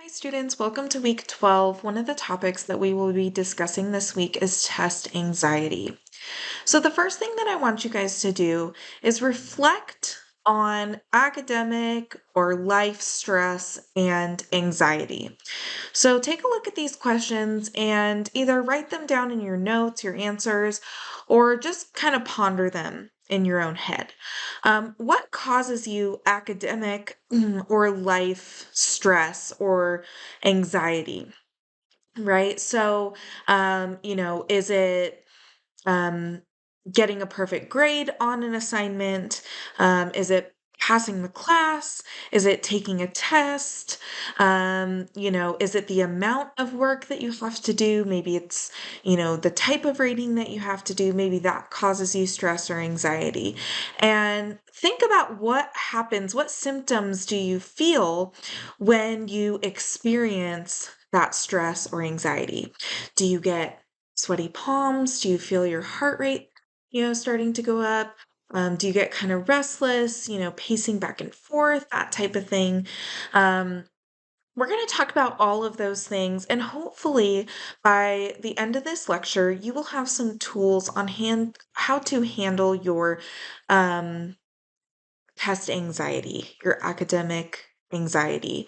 Hi students, welcome to week 12. One of the topics that we will be discussing this week is test anxiety. So the first thing that I want you guys to do is reflect on academic or life stress and anxiety. So take a look at these questions and either write them down in your notes, your answers, or just kind of ponder them in your own head. What causes you academic or life stress or anxiety, right? So, is it um, getting a perfect grade on an assignment? Is it passing the class? Is it taking a test? Is it the amount of work that you have to do? Maybe it's, the type of reading that you have to do. Maybe that causes you stress or anxiety. And think about what happens, what symptoms do you feel when you experience that stress or anxiety? Do you get sweaty palms? Do you feel your heart rate, starting to go up? Do you get kind of restless, pacing back and forth, that type of thing? Um, we're going to talk about all of those things, and hopefully by the end of this lecture, you will have some tools on hand how to handle your um, test anxiety, your academic anxiety.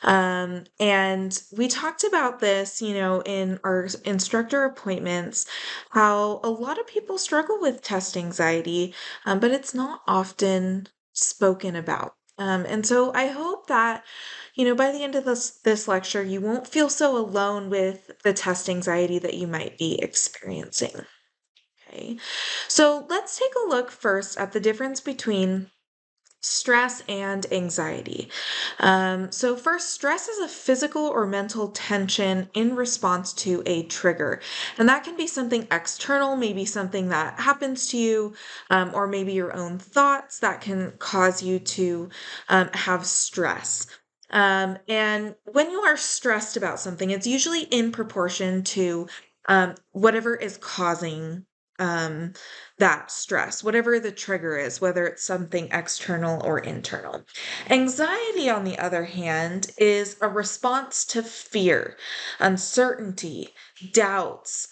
And we talked about this, in our instructor appointments, how a lot of people struggle with test anxiety, but it's not often spoken about. And so I hope that, by the end of this lecture, you won't feel so alone with the test anxiety that you might be experiencing. Okay. So let's take a look first at the difference between stress and anxiety. So, first, stress is a physical or mental tension in response to a trigger. And that can be something external, maybe something that happens to you, or maybe your own thoughts that can cause you to have stress. And when you are stressed about something, it's usually in proportion to whatever is causing um, that stress, whatever the trigger is, whether it's something external or internal. Anxiety, on the other hand, is a response to fear, uncertainty, doubts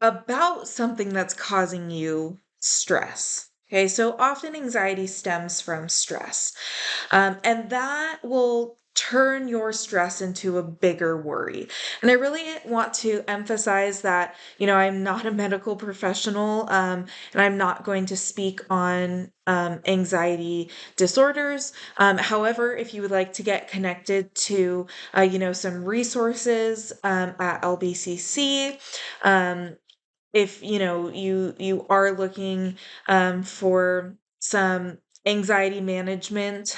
about something that's causing you stress. Okay, so often anxiety stems from stress. And that will turn your stress into a bigger worry. And I really want to emphasize that, I'm not a medical professional, and I'm not going to speak on anxiety disorders. However, if you would like to get connected to, some resources at LBCC, um, if you are looking for some anxiety management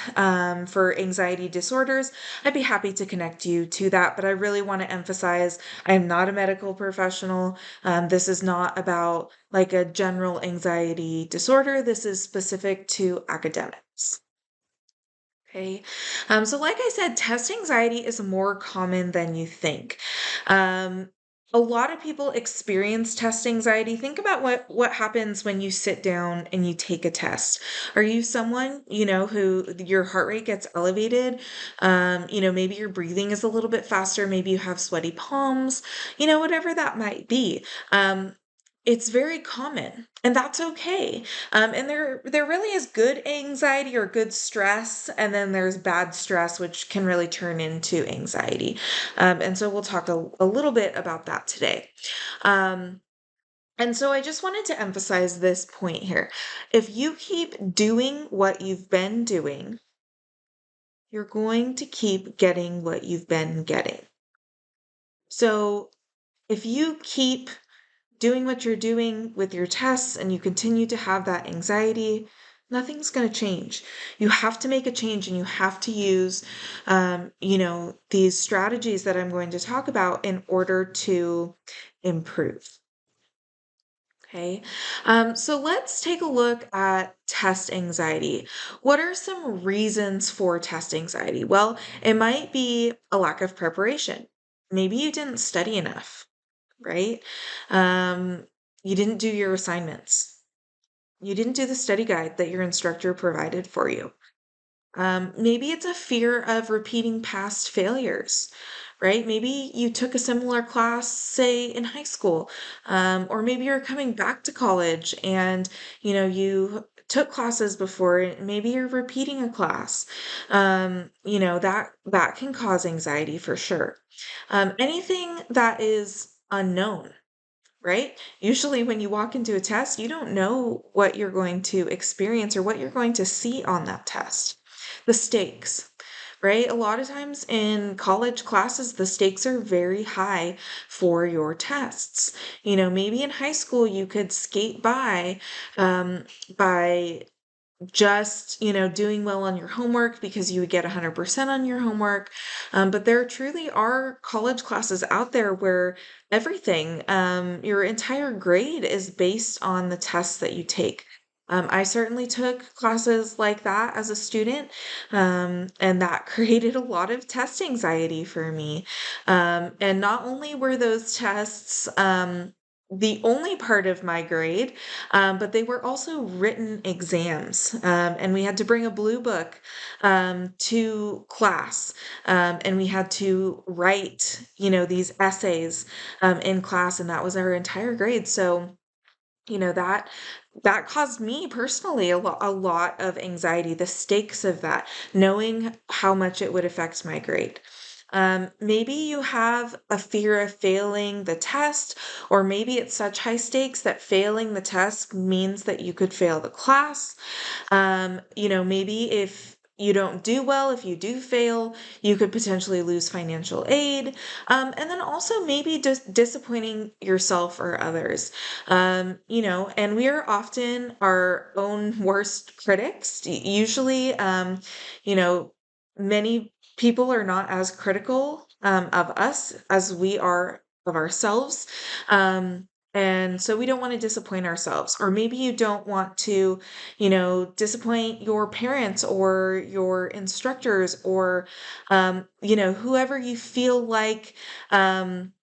for anxiety disorders, I'd be happy to connect you to that. But I really want to emphasize I am not a medical professional. This is not about like a general anxiety disorder. This is specific to academics. Okay. So like I said, test anxiety is more common than you think. Um, a lot of people experience test anxiety. Think about what happens when you sit down and you take a test. Are you someone, who your heart rate gets elevated? Maybe your breathing is a little bit faster, maybe you have sweaty palms, whatever that might be. It's very common, and that's okay. And there really is good anxiety or good stress, and then there's bad stress, which can really turn into anxiety. And so we'll talk a little bit about that today. Um, and so I just wanted to emphasize this point here. If you keep doing what you've been doing, you're going to keep getting what you've been getting. So if you keep doing what you're doing with your tests and you continue to have that anxiety, nothing's going to change. You have to make a change, and you have to use, these strategies that I'm going to talk about in order to improve. Okay, so let's take a look at test anxiety. What are some reasons for test anxiety? Well, it might be a lack of preparation. Maybe you didn't study enough, right? Um, you didn't do your assignments. You didn't do the study guide that your instructor provided for you. Maybe it's a fear of repeating past failures, right? Maybe you took a similar class, say in high school, or maybe you're coming back to college and you took classes before, and maybe you're repeating a class. That can cause anxiety for sure. Anything that is unknown, right? Usually, when you walk into a test, you don't know what you're going to experience or what you're going to see on that test. The stakes, right? A lot of times in college classes, the stakes are very high for your tests. Maybe in high school, you could skate by just doing well on your homework because you would get 100% on your homework. But there truly are college classes out there where everything, your entire grade is based on the tests that you take. I certainly took classes like that as a student, and that created a lot of test anxiety for me. And not only were those tests the only part of my grade, but they were also written exams. And we had to bring a blue book to class. And we had to write, these essays in class, and that was our entire grade. So, that caused me personally a lot of anxiety, the stakes of that, knowing how much it would affect my grade. Maybe you have a fear of failing the test, or maybe it's such high stakes that failing the test means that you could fail the class. Maybe if you don't do well, if you do fail, you could potentially lose financial aid. And then also maybe just disappointing yourself or others. And we are often our own worst critics. Usually, you know, many people are not as critical of us as we are of ourselves. And so we don't want to disappoint ourselves. Or maybe you don't want to disappoint your parents or your instructors or, whoever you feel like um,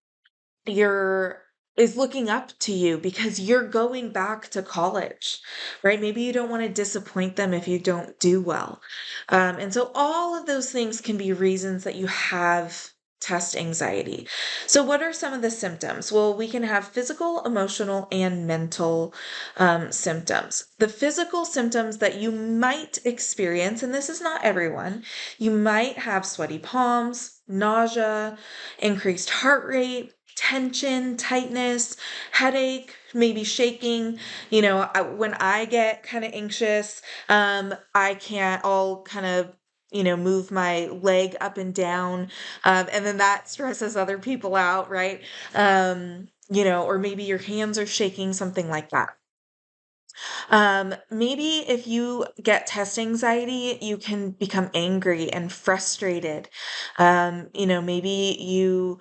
you're is looking up to you because you're going back to college, right? Maybe you don't want to disappoint them if you don't do well. And so all of those things can be reasons that you have test anxiety. So, what are some of the symptoms? Well, we can have physical, emotional, and mental symptoms. The physical symptoms that you might experience, and this is not everyone, you might have sweaty palms, nausea, increased heart rate, tension, tightness, headache, maybe shaking. When I get kind of anxious, I can't all kind of move my leg up and down, and then that stresses other people out, right? Or maybe your hands are shaking, something like that. Maybe if you get test anxiety, you can become angry and frustrated. Maybe you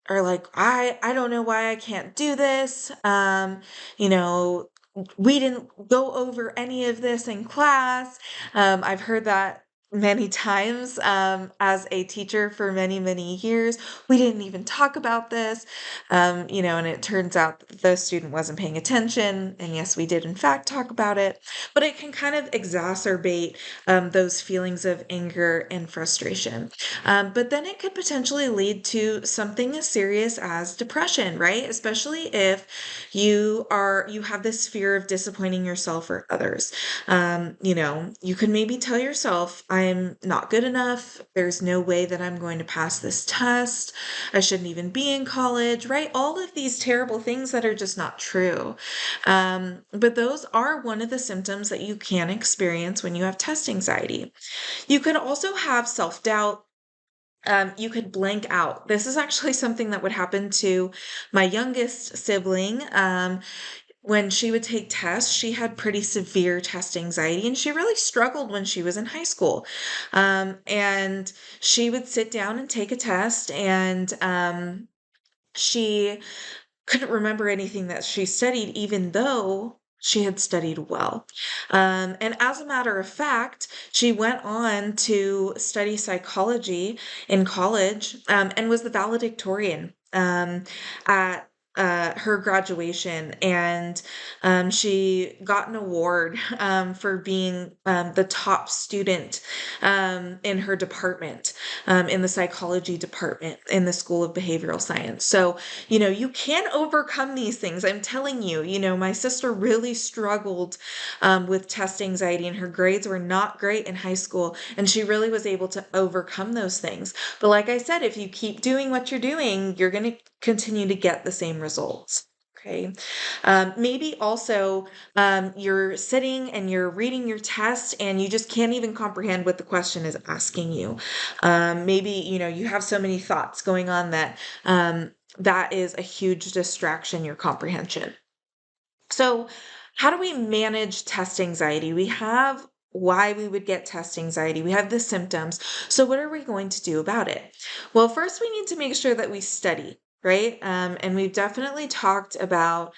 are like, I don't know why I can't do this. You know, we didn't go over any of this in class. I've heard that many times as a teacher for many, many years. We didn't even talk about this. And it turns out that the student wasn't paying attention. And yes, we did in fact talk about it, but it can kind of exacerbate those feelings of anger and frustration. But then it could potentially lead to something as serious as depression, right? Especially if you have this fear of disappointing yourself or others. You can maybe tell yourself, I'm not good enough. There's no way that I'm going to pass this test. I shouldn't even be in college, right? All of these terrible things that are just not true. But those are one of the symptoms that you can experience when you have test anxiety. You could also have self doubt. You could blank out. This is actually something that would happen to my youngest sibling. When she would take tests, she had pretty severe test anxiety, and she really struggled when she was in high school. And she would sit down and take a test, and she couldn't remember anything that she studied, even though she had studied well. And as a matter of fact, she went on to study psychology in college, and was the valedictorian at her graduation, and she got an award for being the top student in her department, in the psychology department in the School of Behavioral Science. So, you can overcome these things. I'm telling you, my sister really struggled with test anxiety, and her grades were not great in high school, and she really was able to overcome those things. But like I said, if you keep doing what you're doing, you're going to continue to get the same results. Okay. Maybe also you're sitting and you're reading your test and you just can't even comprehend what the question is asking you. Maybe, you have so many thoughts going on that that is a huge distraction, your comprehension. So, how do we manage test anxiety? We have why we would get test anxiety. We have the symptoms. So, what are we going to do about it? Well, first, we need to make sure that we study, right? And we've definitely talked about,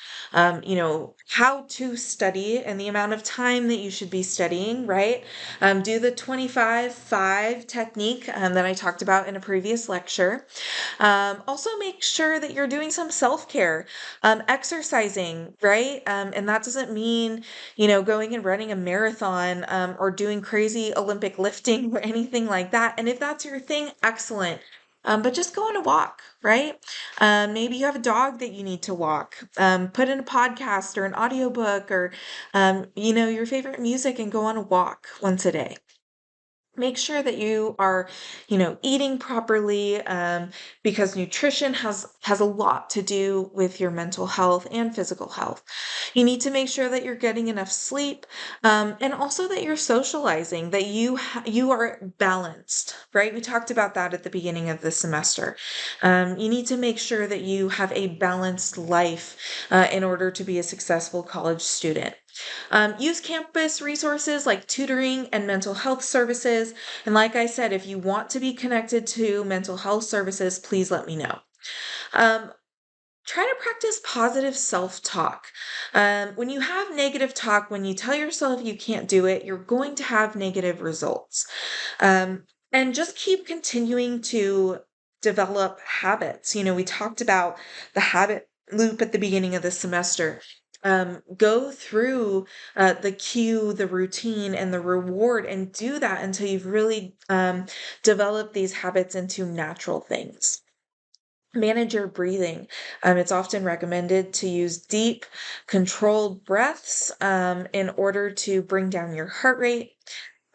how to study and the amount of time that you should be studying, right? Do the 25-5 technique that I talked about in a previous lecture. Also, make sure that you're doing some self care, exercising, right? And that doesn't mean, going and running a marathon or doing crazy Olympic lifting or anything like that. And if that's your thing, excellent. But just go on a walk, right? Maybe you have a dog that you need to walk. Put in a podcast or an audiobook or, your favorite music and go on a walk once a day. Make sure that you are, eating properly, because nutrition has a lot to do with your mental health and physical health. You need to make sure that you're getting enough sleep, and also that you're socializing, that you are balanced, right? We talked about that at the beginning of the semester. You need to make sure that you have a balanced life in order to be a successful college student. Use campus resources like tutoring and mental health services. And like I said, if you want to be connected to mental health services, please let me know. Um, Try to practice positive self talk. When you have negative talk, when you tell yourself you can't do it, you're going to have negative results. Um, and just keep continuing to develop habits. We talked about the habit loop at the beginning of the semester. Go through the cue, the routine, and the reward, and do that until you've really developed these habits into natural things. Manage your breathing. It's often recommended to use deep, controlled breaths in order to bring down your heart rate.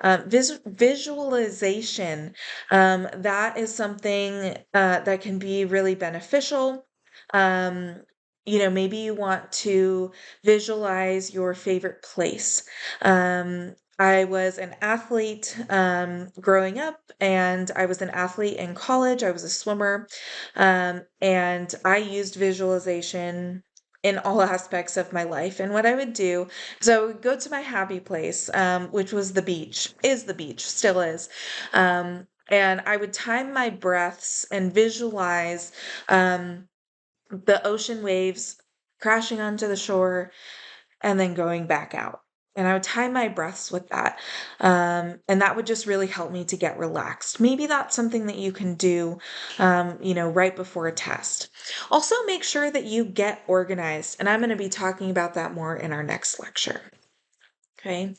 Visualization, that is something that can be really beneficial. Um, maybe you want to visualize your favorite place. I was an athlete growing up, and I was an athlete in college. I was a swimmer, and I used visualization in all aspects of my life. And what I would do is I would go to my happy place, which was the beach, still is. And I would time my breaths and visualize the ocean waves crashing onto the shore and then going back out. And I would time my breaths with that. And that would just really help me to get relaxed. Maybe that's something that you can do, right before a test. Also, make sure that you get organized. And I'm going to be talking about that more in our next lecture. Okay.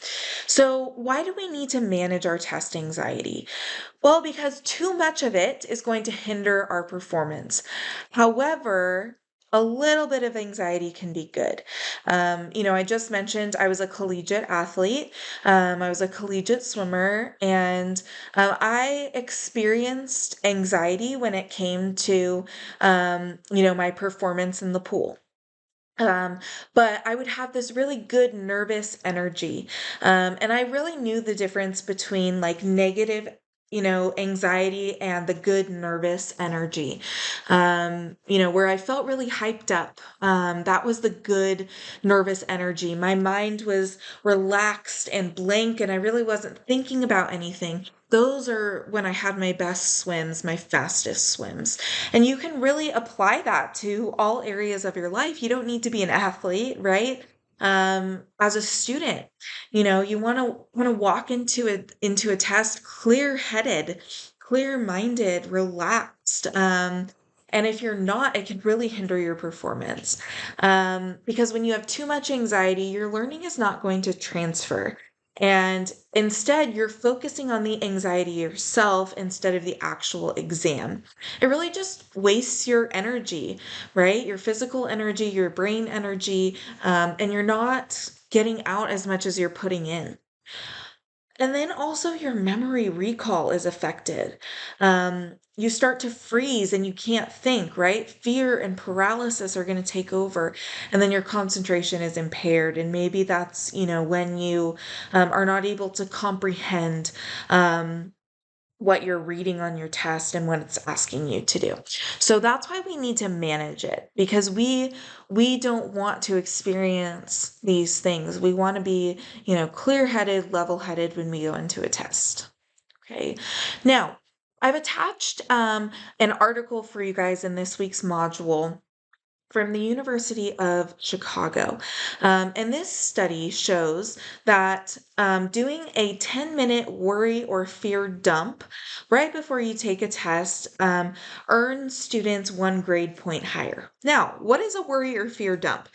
So, why do we need to manage our test anxiety? Well, because too much of it is going to hinder our performance. However, a little bit of anxiety can be good. I just mentioned I was a collegiate athlete. I was a collegiate swimmer, and I experienced anxiety when it came to, my performance in the pool. Um, but I would have this really good nervous energy. And I really knew the difference between like negative, anxiety and the good nervous energy. Where I felt really hyped up. That was the good nervous energy. My mind was relaxed and blank, and I really wasn't thinking about anything. Those are when I had my best swims, my fastest swims. And you can really apply that to all areas of your life. You don't need to be an athlete, right? As a student, you want to walk into a test clear-headed, clear-minded, relaxed. And if you're not, it can really hinder your performance. Because when you have too much anxiety, your learning is not going to transfer. And instead, you're focusing on the anxiety yourself instead of the actual exam. It really just wastes your energy, right? Your physical energy, your brain energy, and you're not getting out as much as you're putting in. And then also your memory recall is affected. You start to freeze and you can't think, right? Fear and paralysis are going to take over, and then your concentration is impaired. And maybe that's, when you are not able to comprehend um, what you're reading on your test and what it's asking you to do. So that's why we need to manage it, because we don't want to experience these things. We want to be, clear-headed, level-headed when we go into a test. Okay. Now, I've attached an article for you guys in this week's module from the University of Chicago. And this study shows that doing a 10-minute worry or fear dump right before you take a test earns students 1 grade point higher. Now, what is a worry or fear dump?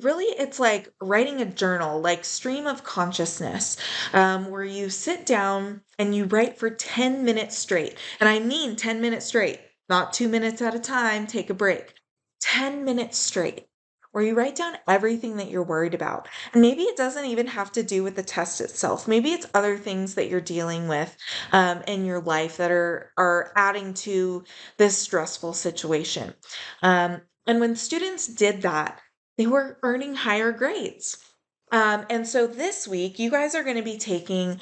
Really, it's like writing a journal, like stream of consciousness, where you sit down and you write for 10 minutes straight. And I mean 10 minutes straight, not 2 minutes at a time, take a break. 10 minutes straight, where you write down everything that you're worried about. And maybe it doesn't even have to do with the test itself. Maybe it's other things that you're dealing with in your life that are adding to this stressful situation. And when students did that, they were earning higher grades. And so this week, you guys are going to be taking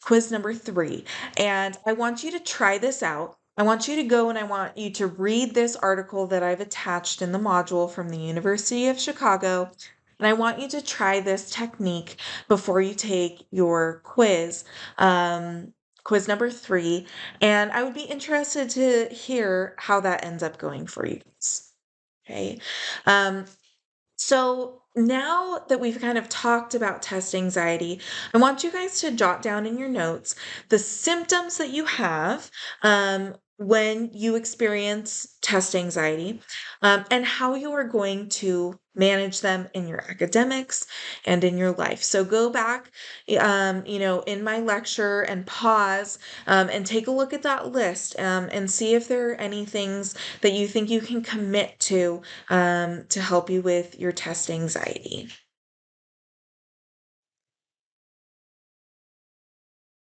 quiz number 3, and I want you to try this out. I want you to go and I want you to read this article that I've attached in the module from the University of Chicago. And I want you to try this technique before you take your quiz, quiz number 3. And I would be interested to hear how that ends up going for you guys. Okay. So now that we've kind of talked about test anxiety, I want you guys to jot down in your notes the symptoms that you have when you experience test anxiety, and how you are going to manage them in your academics and in your life. So go back, in my lecture and pause and take a look at that list and see if there are any things that you think you can commit to help you with your test anxiety.